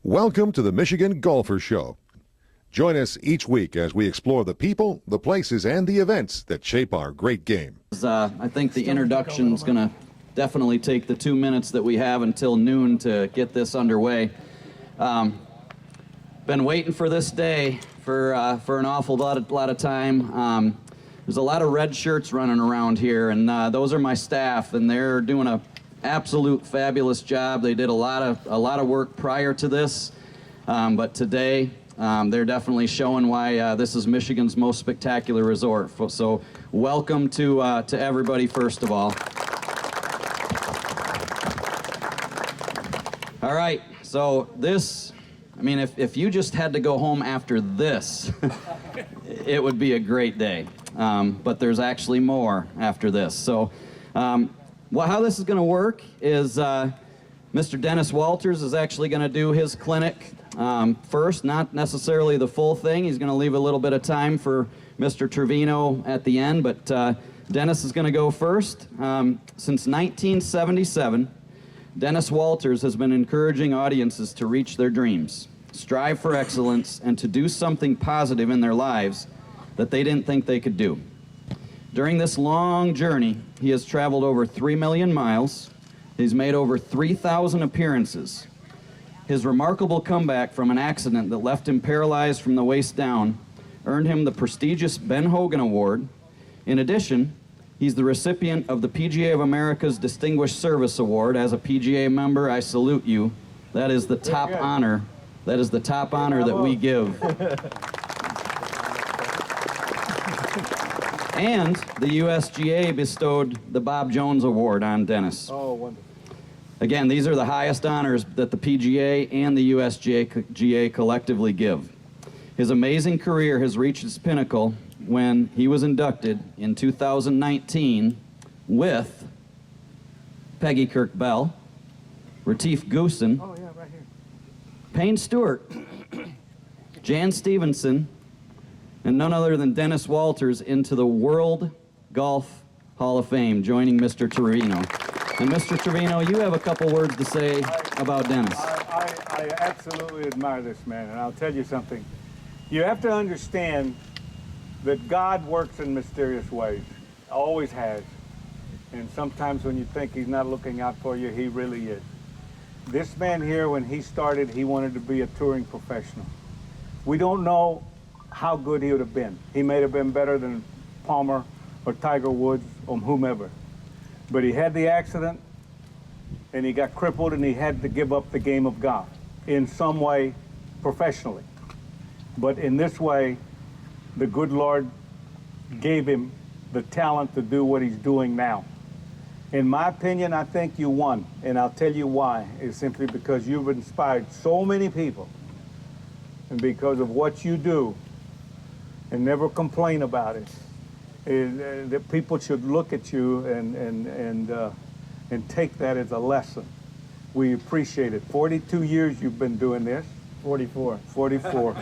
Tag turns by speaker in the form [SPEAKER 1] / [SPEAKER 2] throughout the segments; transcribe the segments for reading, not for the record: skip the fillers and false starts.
[SPEAKER 1] Welcome to the Michigan Golfer Show. Join us each week as we explore the people, the places, and the events that shape our great game.
[SPEAKER 2] I think the introduction is going to definitely take the 2 minutes that we have until noon to get this underway. Been waiting for this day for an awful lot of time. There's a lot of red shirts running around here, and those are my staff, and they're doing a absolute fabulous job. They did a lot of work prior to this, but today they're definitely showing why this is Michigan's most spectacular resort. So welcome to everybody, first of all. All right, so this, I mean, if you just had to go home after this, it would be a great day. But there's actually more after this. So well, how this is going to work is Mr. Dennis Walters is actually going to do his clinic first, not necessarily the full thing. He's going to leave a little bit of time for Mr. Trevino at the end, but Dennis is going to go first. Since 1977, Dennis Walters has been encouraging audiences to reach their dreams, strive for excellence, and to do something positive in their lives that they didn't think they could do. During this long journey, he has traveled over 3 million miles. He's made over 3,000 appearances. His remarkable comeback from an accident that left him paralyzed from the waist down earned him the prestigious Ben Hogan Award. In addition, he's the recipient of the PGA of America's Distinguished Service Award. As a PGA member, I salute you. That is the top honor. That is the top honor that we give. And the USGA bestowed the Bob Jones Award on Dennis.
[SPEAKER 3] Oh, wonderful.
[SPEAKER 2] Again, these are the highest honors that the PGA and the USGA collectively give. His amazing career has reached its pinnacle when he was inducted in 2019 with Peggy Kirk Bell, Retief Goosen,
[SPEAKER 3] Oh, yeah, right here.
[SPEAKER 2] Payne Stewart, Jan Stevenson, and none other than Dennis Walters into the World Golf Hall of Fame, joining Mr. Trevino. And Mr. Trevino, you have a couple words to say about Dennis.
[SPEAKER 3] I absolutely admire this man, and I'll tell you something. You have to understand that God works in mysterious ways, always has. And sometimes when you think he's not looking out for you, he really is. This man here, when he started, he wanted to be a touring professional. We don't know how good he would have been. He may have been better than Palmer or Tiger Woods or whomever. But he had the accident, and he got crippled, and he had to give up the game of golf in some way professionally. But in this way, the good Lord gave him the talent to do what he's doing now. In my opinion, I think you won, and I'll tell you why. It's simply because you've inspired so many people, and because of what you do, and never complain about it. That people should look at you and take that as a lesson. We appreciate it. 42 years you've been doing this.
[SPEAKER 4] 44.
[SPEAKER 3] 44.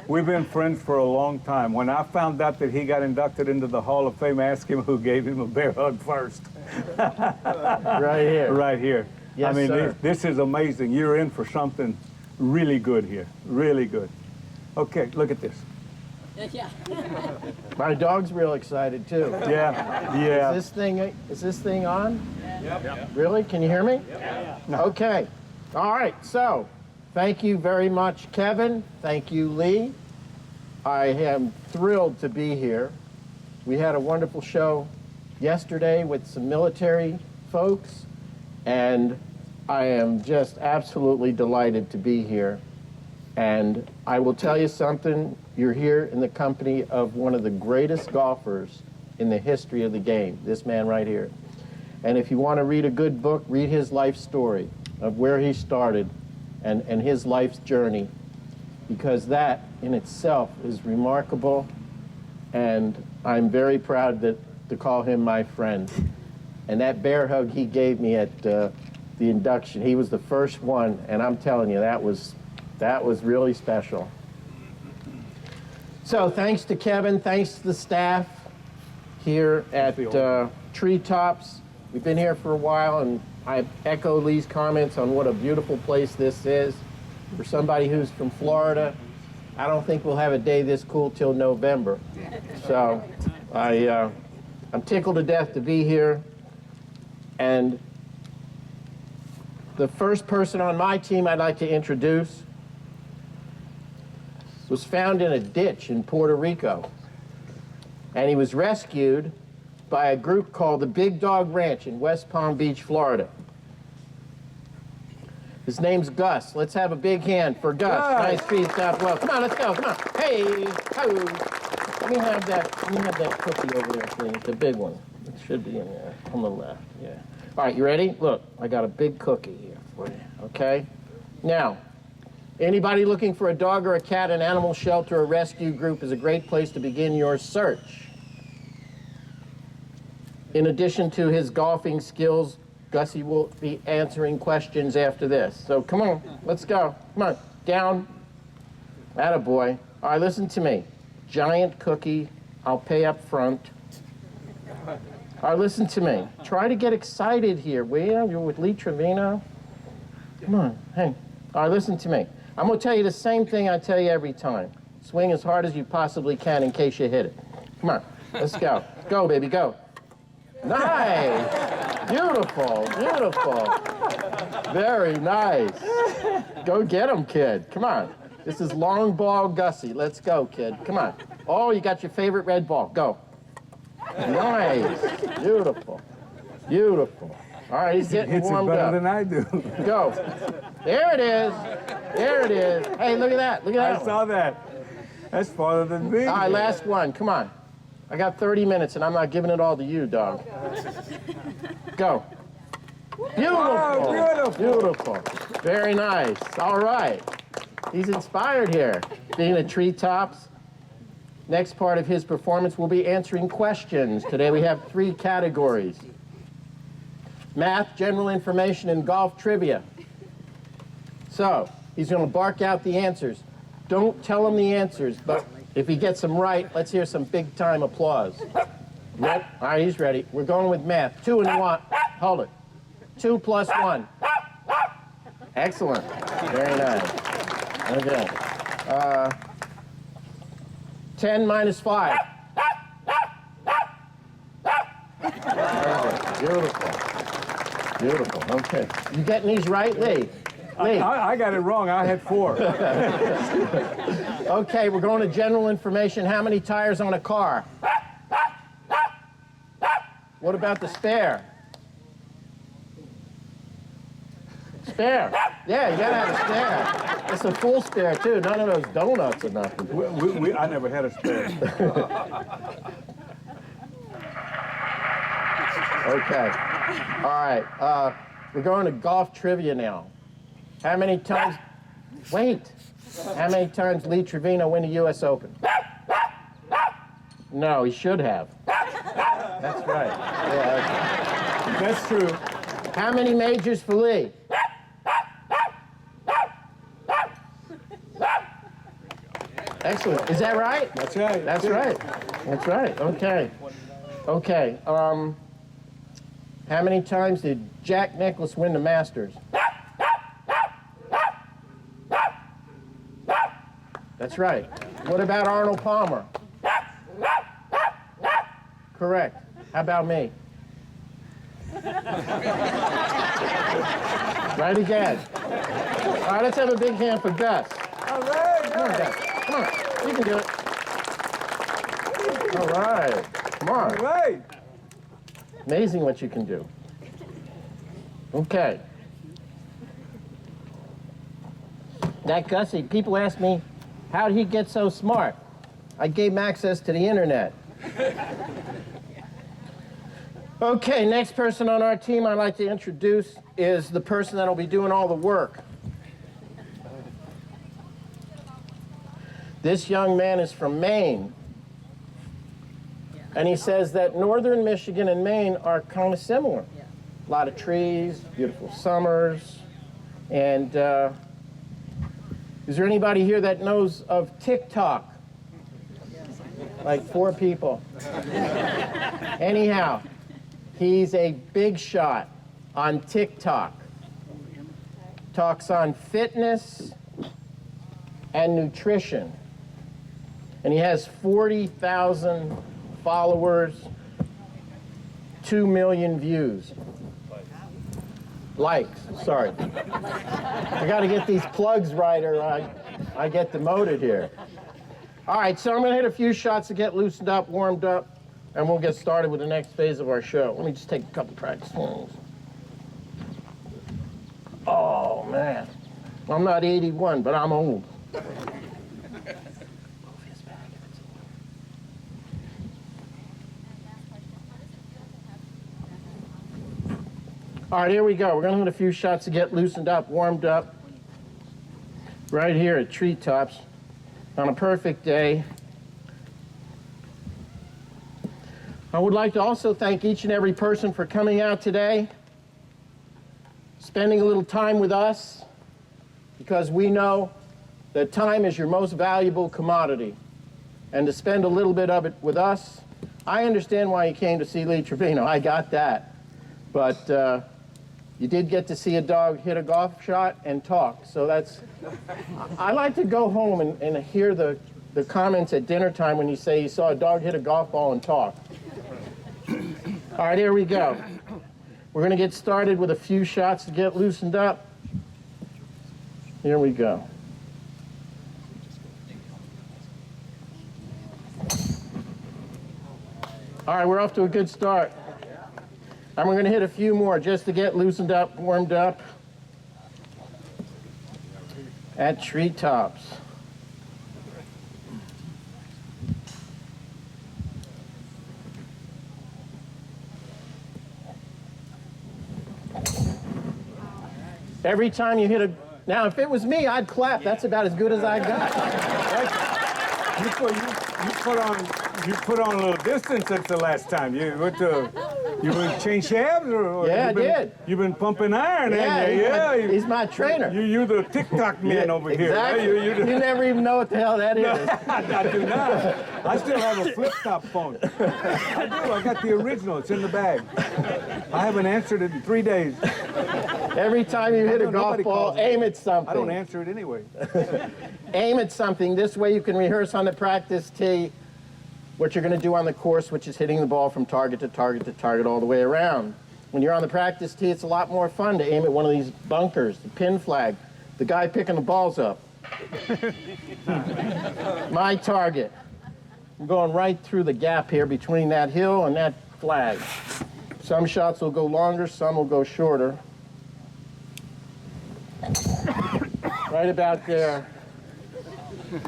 [SPEAKER 3] We've been friends for a long time. When I found out that he got inducted into the Hall of Fame, I asked him who gave him a bear hug first.
[SPEAKER 4] Right here.
[SPEAKER 3] Right here.
[SPEAKER 4] Yes,
[SPEAKER 3] I mean,
[SPEAKER 4] sir.
[SPEAKER 3] this is amazing. You're in for something really good here. Really good. Okay, look at this.
[SPEAKER 5] Yeah.
[SPEAKER 4] My dog's real excited too.
[SPEAKER 3] Yeah.
[SPEAKER 4] Is this thing on?
[SPEAKER 3] Yep.
[SPEAKER 4] Really? Can you hear me? Yeah. Okay. All right. So, thank you very much, Kevin. Thank you, Lee. I am thrilled to be here. We had a wonderful show yesterday with some military folks, and I am just absolutely delighted to be here. And I will tell you something, you're here in the company of one of the greatest golfers in the history of the game, this man right here. And if you want to read a good book, read his life story of where he started and his life's journey, because that in itself is remarkable, and I'm very proud to call him my friend. And that bear hug he gave me at the induction, he was the first one, and I'm telling you, that was really special. So thanks to Kevin, thanks to the staff here at Treetops. We've been here for a while, and I echo Lee's comments on what a beautiful place this is. For somebody who's from Florida, I don't think we'll have a day this cool till November. So I'm tickled to death to be here. And the first person on my team I'd like to introduce was found in a ditch in Puerto Rico. And he was rescued by a group called the Big Dog Ranch in West Palm Beach, Florida. His name's Gus. Let's have a big hand for Gus. Nice feet, stop well. Come on, let's go. Come on. Hey, ho. Let me have that cookie over there, please. The big one. It should be in there on the left. Yeah. All right, you ready? Look, I got a big cookie here for you. Okay. Now, anybody looking for a dog or a cat, an animal shelter or rescue group is a great place to begin your search. In addition to his golfing skills, Gussie will be answering questions after this. So come on, let's go. Come on, down. Attaboy. All right, listen to me. Giant cookie, I'll pay up front. All right, listen to me. Try to get excited here, will you? You're with Lee Trevino. Come on, hey. All right, listen to me. I'm gonna tell you the same thing I tell you every time. Swing as hard as you possibly can in case you hit it. Come on, let's go. Go, baby, go. Nice. Beautiful, beautiful. Very nice. Go get him, kid. Come on. This is long ball Gussie. Let's go, kid. Come on. Oh, you got your favorite red ball. Go. Nice. Beautiful. Beautiful. All right, he's getting warmed up.
[SPEAKER 3] Better than I do.
[SPEAKER 4] Go. There it is. There it is. Hey, look at that. Look at that.
[SPEAKER 3] I saw that. That's farther than me.
[SPEAKER 4] All right, last one. Come on. I got 30 minutes, and I'm not giving it all to you, dog. Go. Beautiful.
[SPEAKER 3] Oh,
[SPEAKER 4] beautiful. Very nice. All right. He's inspired here. Being at Treetops. Next part of his performance will be answering questions. Today we have 3 categories. Math, general information, and golf trivia. So, he's going to bark out the answers. Don't tell him the answers, but if he gets them right, let's hear some big-time applause. Yep. All right, he's ready. We're going with math. 2 and 1. Hold it. 2 plus 1. Excellent. Very nice. Okay. 10 minus 5. Beautiful. Beautiful. Okay. You getting these right, Lee? Lee.
[SPEAKER 3] I got it wrong. I had 4.
[SPEAKER 4] Okay, we're going to general information. How many tires on a car? What about the spare? Spare. Yeah, you gotta have a spare. It's a full spare, too. None of those donuts or nothing.
[SPEAKER 3] I never had a spare.
[SPEAKER 4] Okay. All right. We're going to golf trivia now. How many times... Wait. How many times Lee Trevino win the U.S. Open? No, he should have. That's right. Yeah,
[SPEAKER 3] That's true.
[SPEAKER 4] how many majors for Lee? Excellent. Is that right?
[SPEAKER 3] That's right.
[SPEAKER 4] That's right. That's right. Okay. Okay. How many times did Jack Nicklaus win the Masters? That's right. What about Arnold Palmer? Correct. How about me? Right again. All right, let's have a big hand for Gus.
[SPEAKER 3] All right.
[SPEAKER 4] Come on, Gus. Come on. You can do it. All right. Come on.
[SPEAKER 3] All right.
[SPEAKER 4] Amazing what you can do. Okay. That Gussie, people ask me, how did he get so smart? I gave him access to the internet. Okay, next person on our team I'd like to introduce is the person that'll be doing all the work. This young man is from Maine. And he says that northern Michigan and Maine are kind of similar.
[SPEAKER 5] Yeah.
[SPEAKER 4] A lot of trees, beautiful summers. And is there anybody here that knows of TikTok? Like 4 people. Anyhow, he's a big shot. on TikTok. Talks on fitness and nutrition. And he has 40,000 followers, 2 million views. Likes, sorry. I got to get these plugs right or I get demoted here. All right, so I'm going to hit a few shots to get loosened up, warmed up, and we'll get started with the next phase of our show. Let me just take a couple practice swings. Oh, man. I'm not 81, but I'm old. All right, here we go. We're going to hit a few shots to get loosened up, warmed up, right here at Treetops on a perfect day. I would like to also thank each and every person for coming out today, spending a little time with us, because we know that time is your most valuable commodity. And to spend a little bit of it with us, I understand why you came to see Lee Trevino. I got that. But you did get to see a dog hit a golf shot and talk. So that's, I like to go home and hear the comments at dinner time when you say you saw a dog hit a golf ball and talk. All right, here we go. We're going to get started with a few shots to get loosened up. Here we go. All right, we're off to a good start. And we're going to hit a few more just to get loosened up, warmed up at Treetops. Every time you hit a... Now, if it was me, I'd clap. That's about as good as I got.
[SPEAKER 3] You put on a little distance since the last time. You went to change shafts or
[SPEAKER 4] Yeah, I did.
[SPEAKER 3] You've been pumping iron,
[SPEAKER 4] Yeah, he's my trainer.
[SPEAKER 3] You're the TikTok man over
[SPEAKER 4] exactly.
[SPEAKER 3] here. Right?
[SPEAKER 4] You never even know what the hell that is.
[SPEAKER 3] I do not. I still have a flip-top phone. I do. I got the original. It's in the bag. I haven't answered it in 3 days.
[SPEAKER 4] Every time you hit a golf ball, aim at something.
[SPEAKER 3] I don't answer it anyway.
[SPEAKER 4] Aim at something. This way you can rehearse on the practice tee what you're going to do on the course, which is hitting the ball from target to target to target all the way around. When you're on the practice tee, it's a lot more fun to aim at one of these bunkers, the pin flag, the guy picking the balls up. My target. I'm going right through the gap here between that hill and that flag. Some shots will go longer, some will go shorter. Right about there.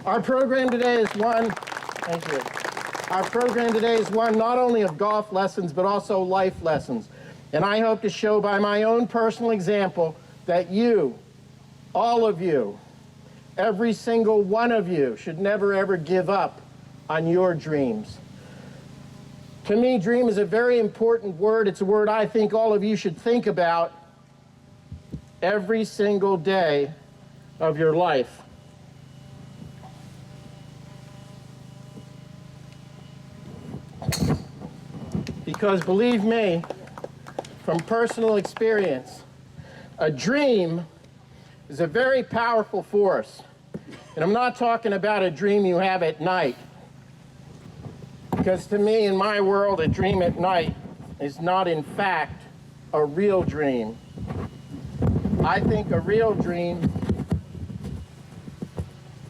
[SPEAKER 4] Our program today is one, thank you. Our program today is one not only of golf lessons, but also life lessons. And I hope to show by my own personal example that you, all of you, every single one of you should never ever give up on your dreams. To me, dream is a very important word. It's a word I think all of you should think about every single day of your life. Because believe me, from personal experience, a dream is a very powerful force. And I'm not talking about a dream you have at night. Because to me, in my world, a dream at night is not, in fact, a real dream. I think a real dream,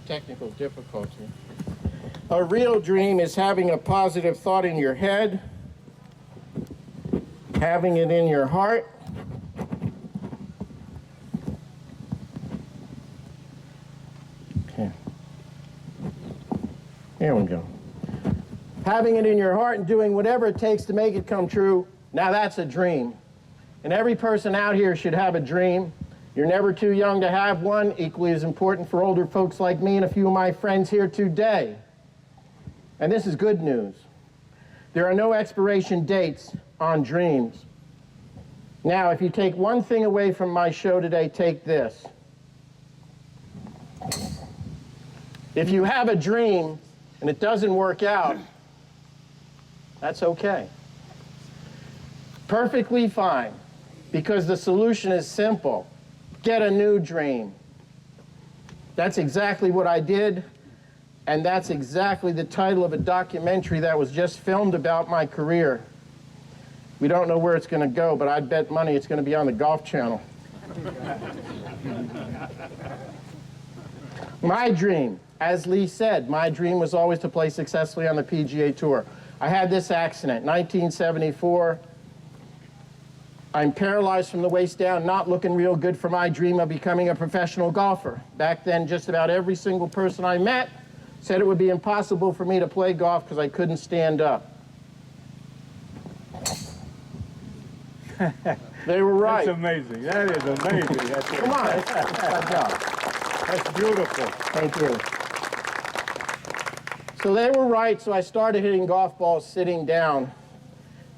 [SPEAKER 4] technical difficulty, a real dream is having a positive thought in your head, having it in your heart, okay. Here we go. Having it in your heart and doing whatever it takes to make it come true, now that's a dream. And every person out here should have a dream. You're never too young to have one, equally as important for older folks like me and a few of my friends here today. And this is good news. There are no expiration dates on dreams. Now, if you take one thing away from my show today, take this. If you have a dream and it doesn't work out, that's okay. Perfectly fine. because the solution is simple. Get a new dream. That's exactly what I did, and that's exactly the title of a documentary that was just filmed about my career. We don't know where it's going to go, but I'd bet money it's going to be on the Golf Channel. My dream, as Lee said, my dream was always to play successfully on the PGA Tour. I had this accident, 1974. I'm paralyzed from the waist down, not looking real good for my dream of becoming a professional golfer. Back then, just about every single person I met said it would be impossible for me to play golf because I couldn't stand up. They were right.
[SPEAKER 3] That's amazing. That is amazing. That's
[SPEAKER 4] Come on, it's my job.
[SPEAKER 3] That's beautiful.
[SPEAKER 4] Thank you. So they were right, so I started hitting golf balls sitting down.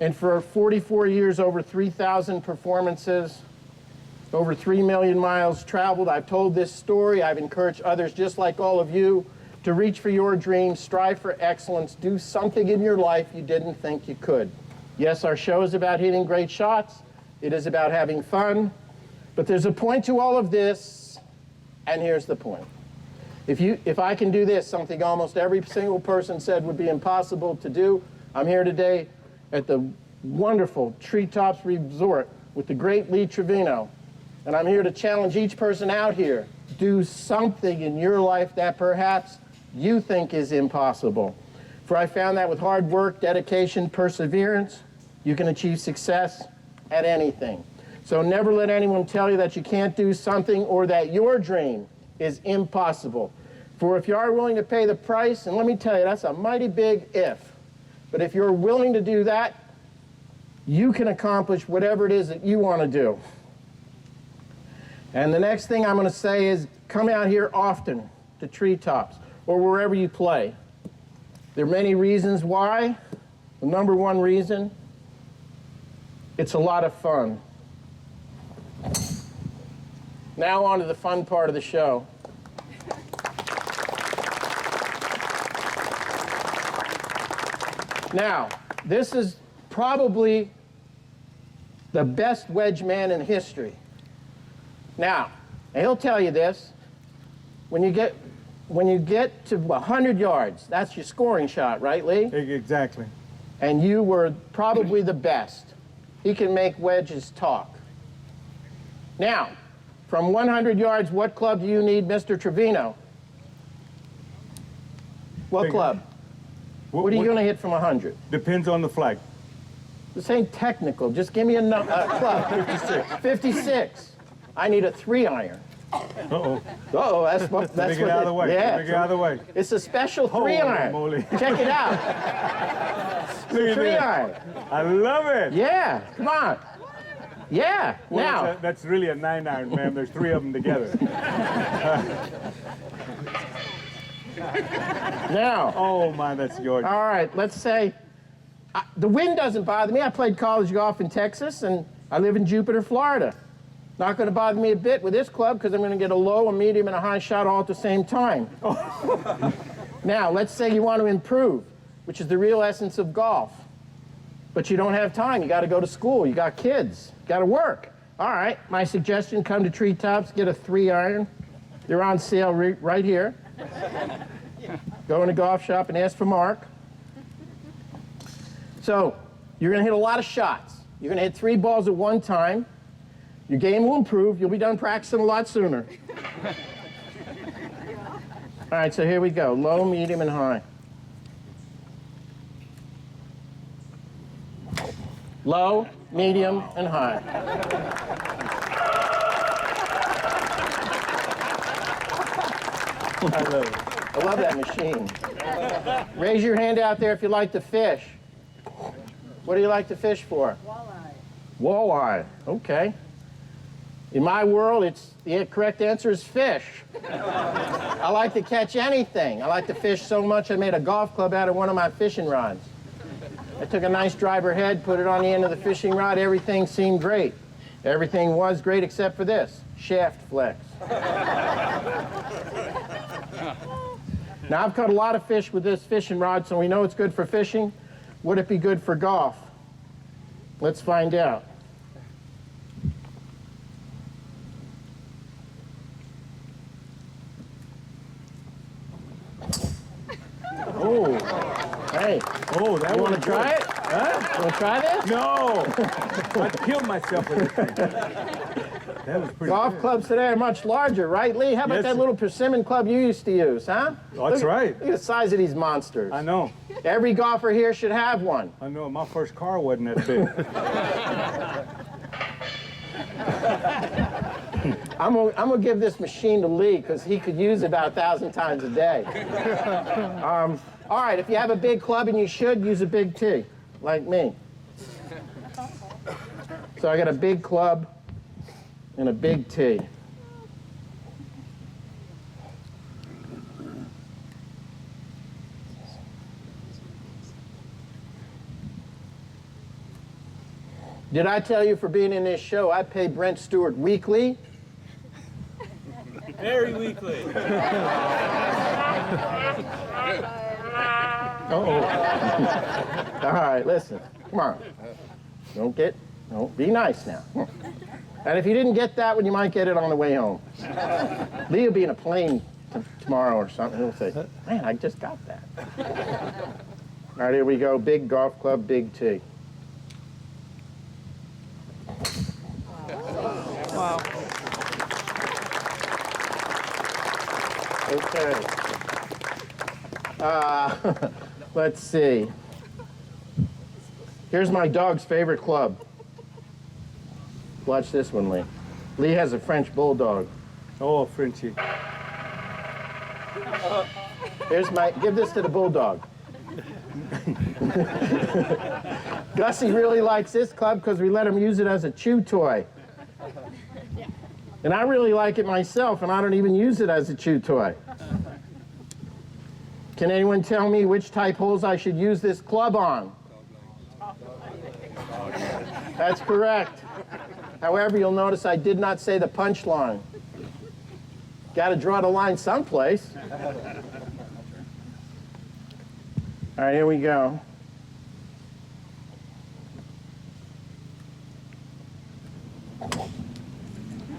[SPEAKER 4] And for 44 years, over 3,000 performances, over 3 million miles traveled, I've told this story. I've encouraged others, just like all of you, to reach for your dreams, strive for excellence, do something in your life you didn't think you could. Yes, our show is about hitting great shots. It is about having fun. But there's a point to all of this, and here's the point. If I can do this, something almost every single person said would be impossible to do, I'm here today at the wonderful Treetops Resort with the great Lee Trevino. And I'm here to challenge each person out here. Do something in your life that perhaps you think is impossible. For I found that with hard work, dedication, perseverance, you can achieve success at anything. So never let anyone tell you that you can't do something or that your dream is impossible. For if you are willing to pay the price, and let me tell you, that's a mighty big if. But if you're willing to do that, you can accomplish whatever it is that you want to do. And the next thing I'm going to say is come out here often to Treetops or wherever you play. There are many reasons why. The number one reason, it's a lot of fun. Now on to the fun part of the show. Now, this is probably the best wedge man in history. Now, and he'll tell you this, when you get to 100 yards, that's your scoring shot, right, Lee?
[SPEAKER 3] Exactly.
[SPEAKER 4] And you were probably the best. He can make wedges talk. Now, from 100 yards, what club do you need, Mr. Trevino? What club? What are you going to hit from 100?
[SPEAKER 3] Depends on the flag.
[SPEAKER 4] This ain't technical. Just give me a club. 56. 56. I need a 3-iron.
[SPEAKER 3] Uh-oh.
[SPEAKER 4] Uh-oh, that's what
[SPEAKER 3] Get out of the way.
[SPEAKER 4] Yeah.
[SPEAKER 3] Get out of the way.
[SPEAKER 4] It's a special 3-iron.
[SPEAKER 3] moly.
[SPEAKER 4] Check it out.
[SPEAKER 3] Look at
[SPEAKER 4] 3-iron.
[SPEAKER 3] I love it.
[SPEAKER 4] Yeah, come on. Yeah,
[SPEAKER 3] Well,
[SPEAKER 4] now.
[SPEAKER 3] that's really a 9-iron, ma'am. There's 3 of them together.
[SPEAKER 4] Now.
[SPEAKER 3] Oh, my, that's gorgeous.
[SPEAKER 4] All right, let's say the wind doesn't bother me. I played college golf in Texas, and I live in Jupiter, Florida. Not going to bother me a bit with this club because I'm going to get a low, a medium, and a high shot all at the same time. Now, let's say you want to improve, which is the real essence of golf. But you don't have time. You got to go to school. You got kids. You got to work. All right, my suggestion, come to Treetops, get a 3-iron. They're on sale right here. Go in a golf shop and ask for Mark. So you're going to hit a lot of shots. You're going to hit 3 balls at one time. Your game will improve. You'll be done practicing a lot sooner. All right, so here we go. Low, medium, and high. Low, medium, and high.
[SPEAKER 3] I love it.
[SPEAKER 4] I love that machine. Raise your hand out there if you like to fish. What do you like to fish for? Walleye. Walleye, okay. In my world, the correct answer is fish. I like to catch anything. I like to fish so much I made a golf club out of one of my fishing rods. I took a nice driver head, put it on the end of the fishing rod. Everything seemed great. Everything was great except for this, shaft flex. Now, I've caught a lot of fish with this fishing rod, so we know it's good for fishing. Would it be good for golf? Let's find out. Hey,
[SPEAKER 3] Oh, that
[SPEAKER 4] you want
[SPEAKER 3] was
[SPEAKER 4] to try
[SPEAKER 3] good.
[SPEAKER 4] it? Huh? You want to try this?
[SPEAKER 3] No! I killed myself with this thing. That was pretty
[SPEAKER 4] Golf
[SPEAKER 3] good.
[SPEAKER 4] clubs today are much larger, right, Lee? How about
[SPEAKER 3] Yes.
[SPEAKER 4] that little persimmon club you used to use, huh?
[SPEAKER 3] That's right.
[SPEAKER 4] Look at the size of these monsters.
[SPEAKER 3] I know.
[SPEAKER 4] Every golfer here should have one.
[SPEAKER 3] I know. My first car wasn't that big.
[SPEAKER 4] I'm gonna give this machine to Lee because he could use it about 1,000 times a day. All right, if you have a big club, and you should, use a big tee, like me. So I got a big club and a big tee. Did I tell you for being in this show, I pay Brent Stewart weekly?
[SPEAKER 5] Very weekly.
[SPEAKER 4] Uh-oh. All right, listen. Come on. Don't be nice now. And if you didn't get that one, you might get it on the way home. Lee will be in a plane tomorrow or something. He'll say, man, I just got that. All right, here we go. Big golf club, big tee.
[SPEAKER 5] Wow.
[SPEAKER 4] Okay. Let's see. Here's my dog's favorite club. Watch this one, Lee. Lee has a French bulldog.
[SPEAKER 3] Oh, Frenchie.
[SPEAKER 4] Give this to the bulldog. Gussie really likes this club because we let him use it as a chew toy. And I really like it myself, and I don't even use it as a chew toy. Can anyone tell me which type holes I should use this club on? That's correct. However, you'll notice I did not say the punchline. Got to draw the line someplace. All right, here we go.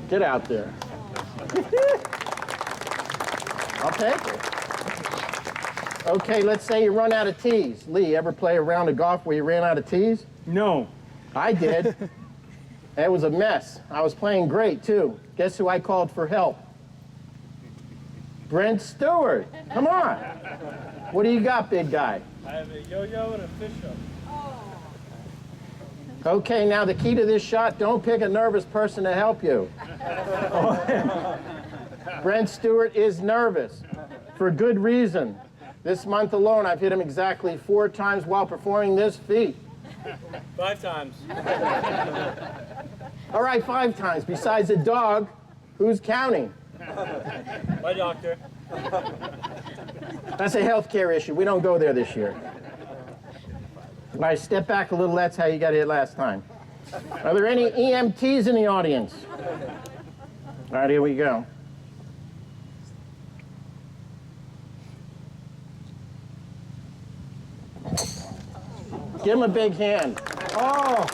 [SPEAKER 4] Get out there. I'll take it. Okay, let's say you run out of tees. Lee, ever play a round of golf where you ran out of tees?
[SPEAKER 3] No.
[SPEAKER 4] I did. It was a mess. I was playing great, too. Guess who I called for help? Brent Stewart. Come on. What do you got, big guy?
[SPEAKER 5] I have a yo-yo and a fish hook.
[SPEAKER 4] Okay, now the key to this shot, don't pick a nervous person to help you. Brent Stewart is nervous, for good reason. This month alone, I've hit him exactly 4 times while performing this feat.
[SPEAKER 5] 5 times.
[SPEAKER 4] All right, 5 times. Besides the dog, who's counting?
[SPEAKER 5] My doctor.
[SPEAKER 4] That's a healthcare issue. We don't go there this year. All right, step back a little. That's how you got hit last time. Are there any EMTs in the audience? All right, here we go. Give him a big hand.
[SPEAKER 3] Oh!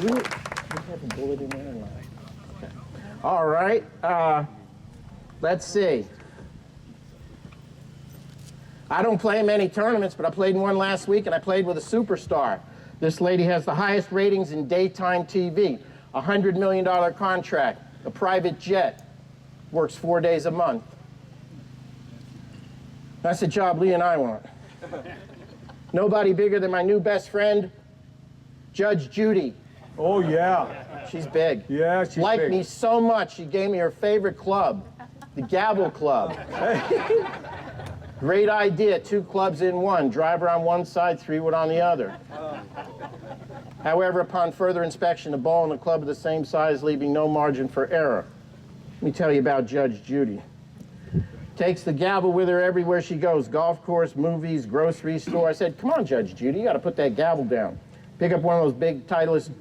[SPEAKER 4] You have a bullet in there or not? Okay. All right. Let's see. I don't play in many tournaments, but I played in one last week, and I played with a superstar. This lady has the highest ratings in daytime TV, a $100 million contract, a private jet, works 4 days a month. That's the job Lee and I want. Nobody bigger than my new best friend, Judge Judy.
[SPEAKER 3] Oh, yeah.
[SPEAKER 4] She's big.
[SPEAKER 3] Yeah, she's
[SPEAKER 4] Liked
[SPEAKER 3] big.
[SPEAKER 4] me so much, she gave me her favorite club, the Gavel Club. Great idea, 2 clubs in one, driver on one side, 3 wood on the other. However, upon further inspection, the ball and the club are the same size, leaving no margin for error. Let me tell you about Judge Judy. Takes the gavel with her everywhere she goes, golf course, movies, grocery store. I said, come on, Judge Judy, you got to put that gavel down. Pick up one of those big Titleist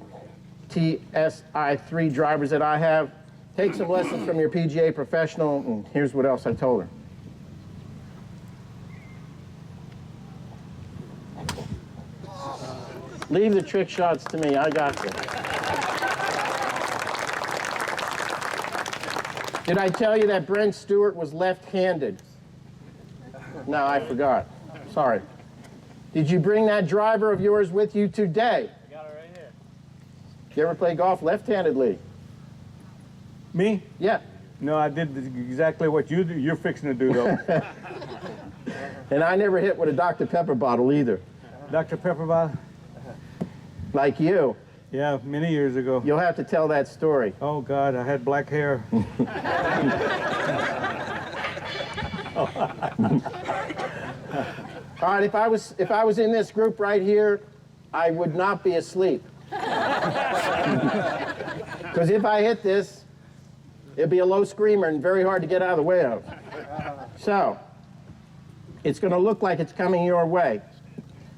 [SPEAKER 4] TSI-3 drivers that I have. Take some lessons from your PGA professional, and here's what else I told her. Leave the trick shots to me, I got this. Did I tell you that Brent Stewart was left-handed? No, I forgot. Sorry. Did you bring that driver of yours with you today?
[SPEAKER 5] I got it right here.
[SPEAKER 4] You ever play golf left-handedly?
[SPEAKER 3] Me?
[SPEAKER 4] Yeah.
[SPEAKER 3] No, I did exactly what you're fixing to do, though.
[SPEAKER 4] And I never hit with a Dr. Pepper bottle either.
[SPEAKER 3] Dr. Pepper bottle?
[SPEAKER 4] Like you.
[SPEAKER 3] Yeah, many years ago.
[SPEAKER 4] You'll have to tell that story.
[SPEAKER 3] Oh, God, I had black hair.
[SPEAKER 4] All right, if I was in this group right here, I would not be asleep. Because if I hit this, it'd be a low screamer and very hard to get out of the way of. So, it's going to look like it's coming your way.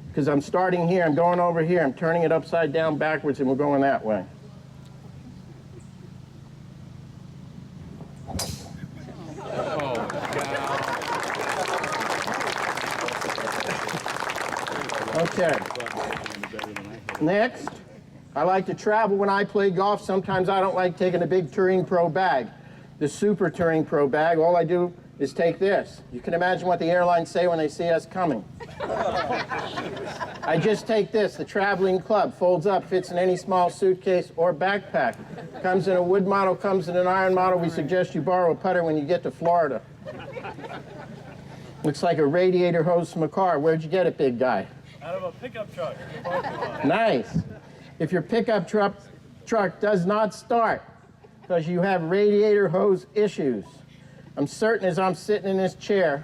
[SPEAKER 4] Because I'm starting here, I'm going over here, I'm turning it upside down backwards, and we're going that way. Okay. Next, I like to travel when I play golf. Sometimes I don't like taking a big Touring Pro bag. The Super Touring Pro bag, all I do is take this. You can imagine what the airlines say when they see us coming. I just take this, the traveling club, folds up, fits in any small suitcase or backpack. Comes in a wood model, comes in an iron model. We suggest you borrow a putter when you get to Florida. Looks like a radiator hose from a car. Where'd you get it, big guy?
[SPEAKER 5] Out of a pickup truck. in the parking lot.
[SPEAKER 4] Nice. If your pickup truck does not start because you have radiator hose issues, I'm certain as I'm sitting in this chair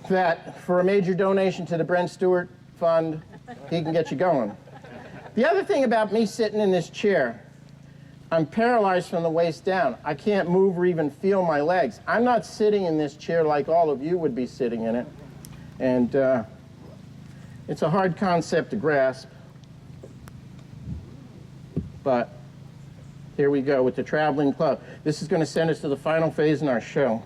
[SPEAKER 4] that for a major donation to the Brent Stewart Fund, he can get you going. The other thing about me sitting in this chair, I'm paralyzed from the waist down. I can't move or even feel my legs. I'm not sitting in this chair like all of you would be sitting in it. And it's a hard concept to grasp. But here we go with the traveling club. This is going to send us to the final phase in our show.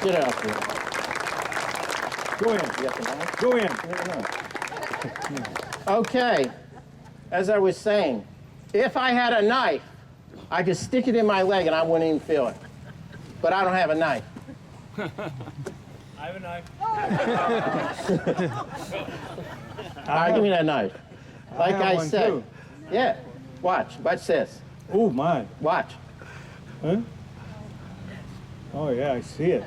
[SPEAKER 4] Get out there.
[SPEAKER 3] Go in.
[SPEAKER 4] You got the knife?
[SPEAKER 3] Go in.
[SPEAKER 4] Okay, as I was saying, if I had a knife, I could stick it in my leg and I wouldn't even feel it. But I don't have a knife.
[SPEAKER 5] I have a knife.
[SPEAKER 4] All right, give me that knife. Like
[SPEAKER 3] have
[SPEAKER 4] I
[SPEAKER 3] one
[SPEAKER 4] said.
[SPEAKER 3] too.
[SPEAKER 4] Yeah, watch this.
[SPEAKER 3] Oh, my.
[SPEAKER 4] Watch.
[SPEAKER 3] Huh? Oh, yeah, I see it.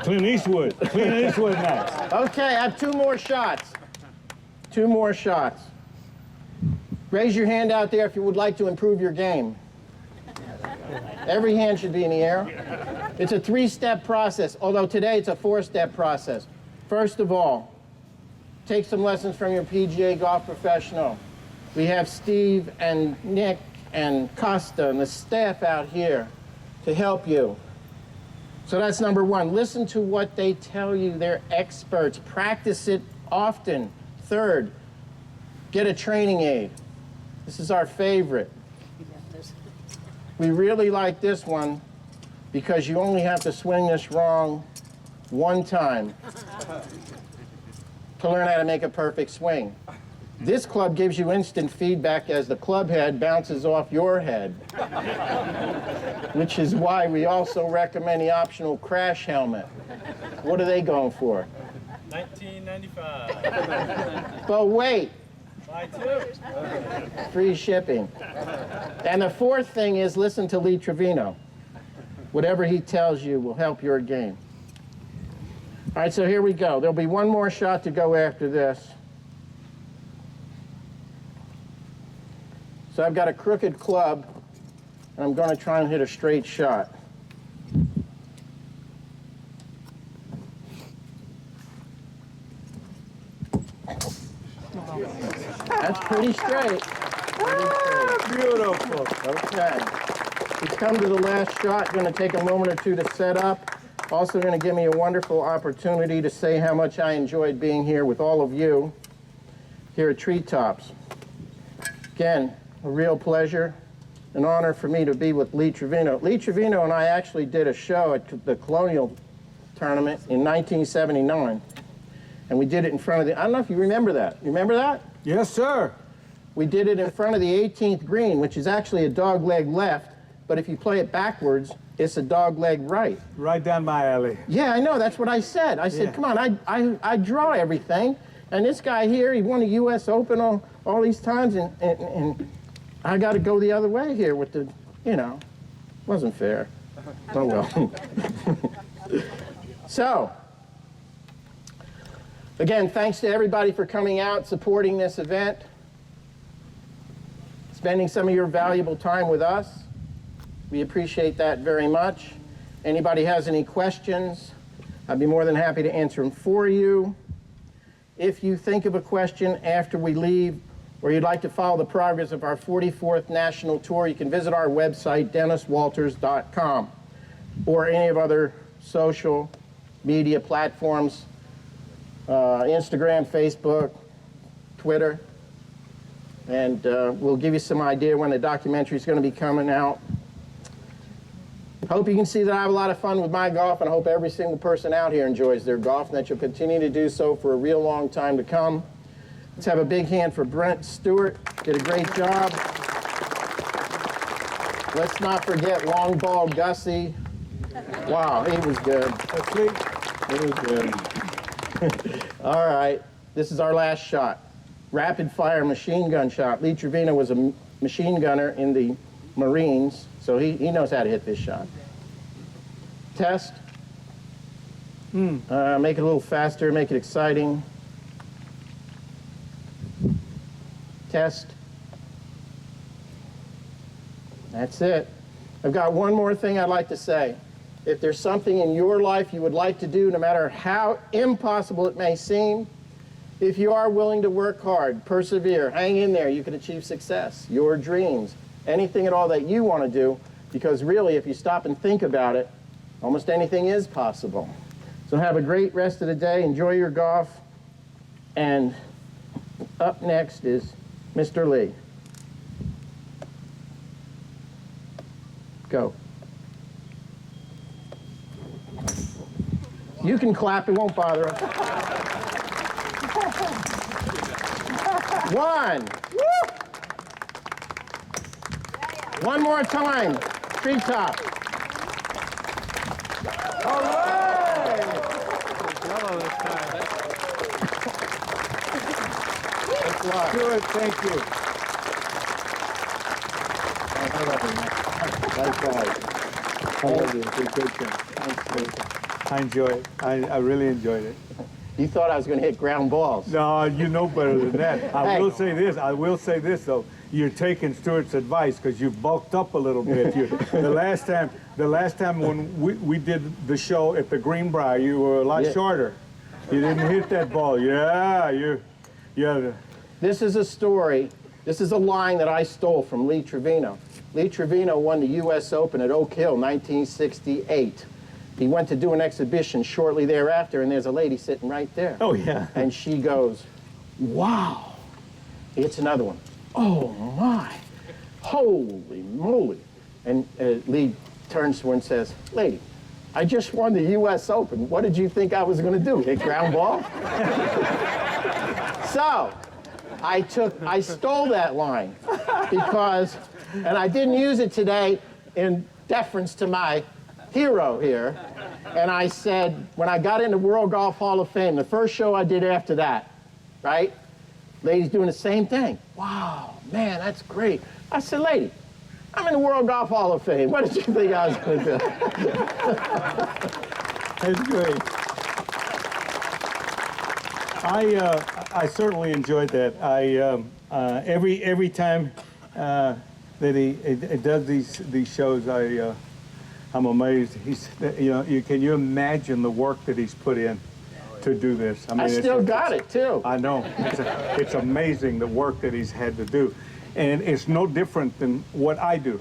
[SPEAKER 3] Clint Eastwood. Clint Eastwood knife.
[SPEAKER 4] Okay, I have two more shots. Two more shots. Raise your hand out there if you would like to improve your game. Every hand should be in the air. It's a three-step process, although today it's a four-step process. First of all, take some lessons from your PGA golf professional. We have Steve and Nick and Costa and the staff out here to help you. So that's number one. Listen to what they tell you. They're experts. Practice it often. Third, get a training aid. This is our favorite. We really like this one because you only have to swing this wrong one time to learn how to make a perfect swing. This club gives you instant feedback as the club head bounces off your head, which is why we also recommend the optional crash helmet. What are they going for?
[SPEAKER 5] $19.95.
[SPEAKER 4] But wait,
[SPEAKER 5] Buy two.
[SPEAKER 4] free shipping. And the fourth thing is listen to Lee Trevino. Whatever he tells you will help your game. All right, so here we go. There'll be one more shot to go after this. So I've got a crooked club, and I'm going to try and hit a straight shot. That's pretty straight.
[SPEAKER 3] Beautiful.
[SPEAKER 4] Okay. We've come to the last shot. Going to take a moment or two to set up. Also going to give me a wonderful opportunity to say how much I enjoyed being here with all of you here at Treetops. Again, a real pleasure, an honor for me to be with Lee Trevino. Lee Trevino and I actually did a show at the Colonial Tournament in 1979. And we did it in front of the, I don't know if you remember that. You remember that?
[SPEAKER 3] Yes, sir.
[SPEAKER 4] We did it in front of the 18th green, which is actually a dog leg left, but if you play it backwards, it's a dog leg right.
[SPEAKER 3] Right down my alley.
[SPEAKER 4] Yeah, I know, that's what I said. I said,
[SPEAKER 3] Yeah.
[SPEAKER 4] come on, I draw everything. And this guy here, he won the US Open all these times, and I got to go the other way here with the, you know, wasn't fair. Oh well. So, again, thanks to everybody for coming out, supporting this event, spending some of your valuable time with us. We appreciate that very much. Anybody has any questions, I'd be more than happy to answer them for you. If you think of a question after we leave, or you'd like to follow the progress of our 44th national tour, you can visit our website, denniswalters.com, or any of other social media platforms, Instagram, Facebook, Twitter, and we'll give you some idea when the documentary is going to be coming out. Hope you can see that I have a lot of fun with my golf, and I hope every single person out here enjoys their golf, and that you'll continue to do so for a real long time to come. Let's have a big hand for Brent Stewart. Did a great job. Let's not forget Long Ball Gussie. Wow, he was good. He was good. All right, this is our last shot. Rapid fire machine gun shot. Lee Trevino was a machine gunner in the Marines, so he knows how to hit this shot. Test. Make it a little faster, make it exciting. Test. That's it. I've got one more thing I'd like to say. If there's something in your life you would like to do, no matter how impossible it may seem, if you are willing to work hard, persevere, hang in there, you can achieve success, your dreams, anything at all that you want to do, because really, if you stop and think about it, almost anything is possible. So have a great rest of the day, enjoy your golf, and up next is Mr. Lee. Go. You can clap, it won't bother us. One. Woo! One more time. Treetops.
[SPEAKER 3] All right. Yellow this time.
[SPEAKER 4] Thanks a lot.
[SPEAKER 3] Good, thank you.
[SPEAKER 4] Likewise.
[SPEAKER 3] I love you. Good thing. I enjoy it. I really enjoyed it.
[SPEAKER 4] You thought I was going to hit ground balls.
[SPEAKER 3] No, you know better than that. I will say this though. You're taking Stuart's advice because you bulked up a little bit. The last time when we did the show at the Greenbrier, you were a lot shorter. You didn't hit that ball. Yeah.
[SPEAKER 4] This is a story. This is a line that I stole from Lee Trevino. Lee Trevino won the US Open at Oak Hill, 1968. He went to do an exhibition shortly thereafter, and there's a lady sitting right there.
[SPEAKER 3] Oh, yeah.
[SPEAKER 4] And she goes, wow. It's another one. Oh, my. Holy moly. And Lee turns to her and says, lady, I just won the US Open. What did you think I was going to do, hit ground ball? So, I stole that line because, and I didn't use it today in deference to my hero here, and I said, when I got into World Golf Hall of Fame, the first show I did after that, right? Lady's doing the same thing. Wow, man, that's great. I said, lady, I'm in the World Golf Hall of Fame. What did you think I was going to do?
[SPEAKER 3] That's great. I certainly enjoyed that. Every time that he does these shows, I'm amazed. Can you imagine the work that he's put in to do this?
[SPEAKER 4] I still got it too.
[SPEAKER 3] I know. It's amazing the work that he's had to do, and it's no different than what I do.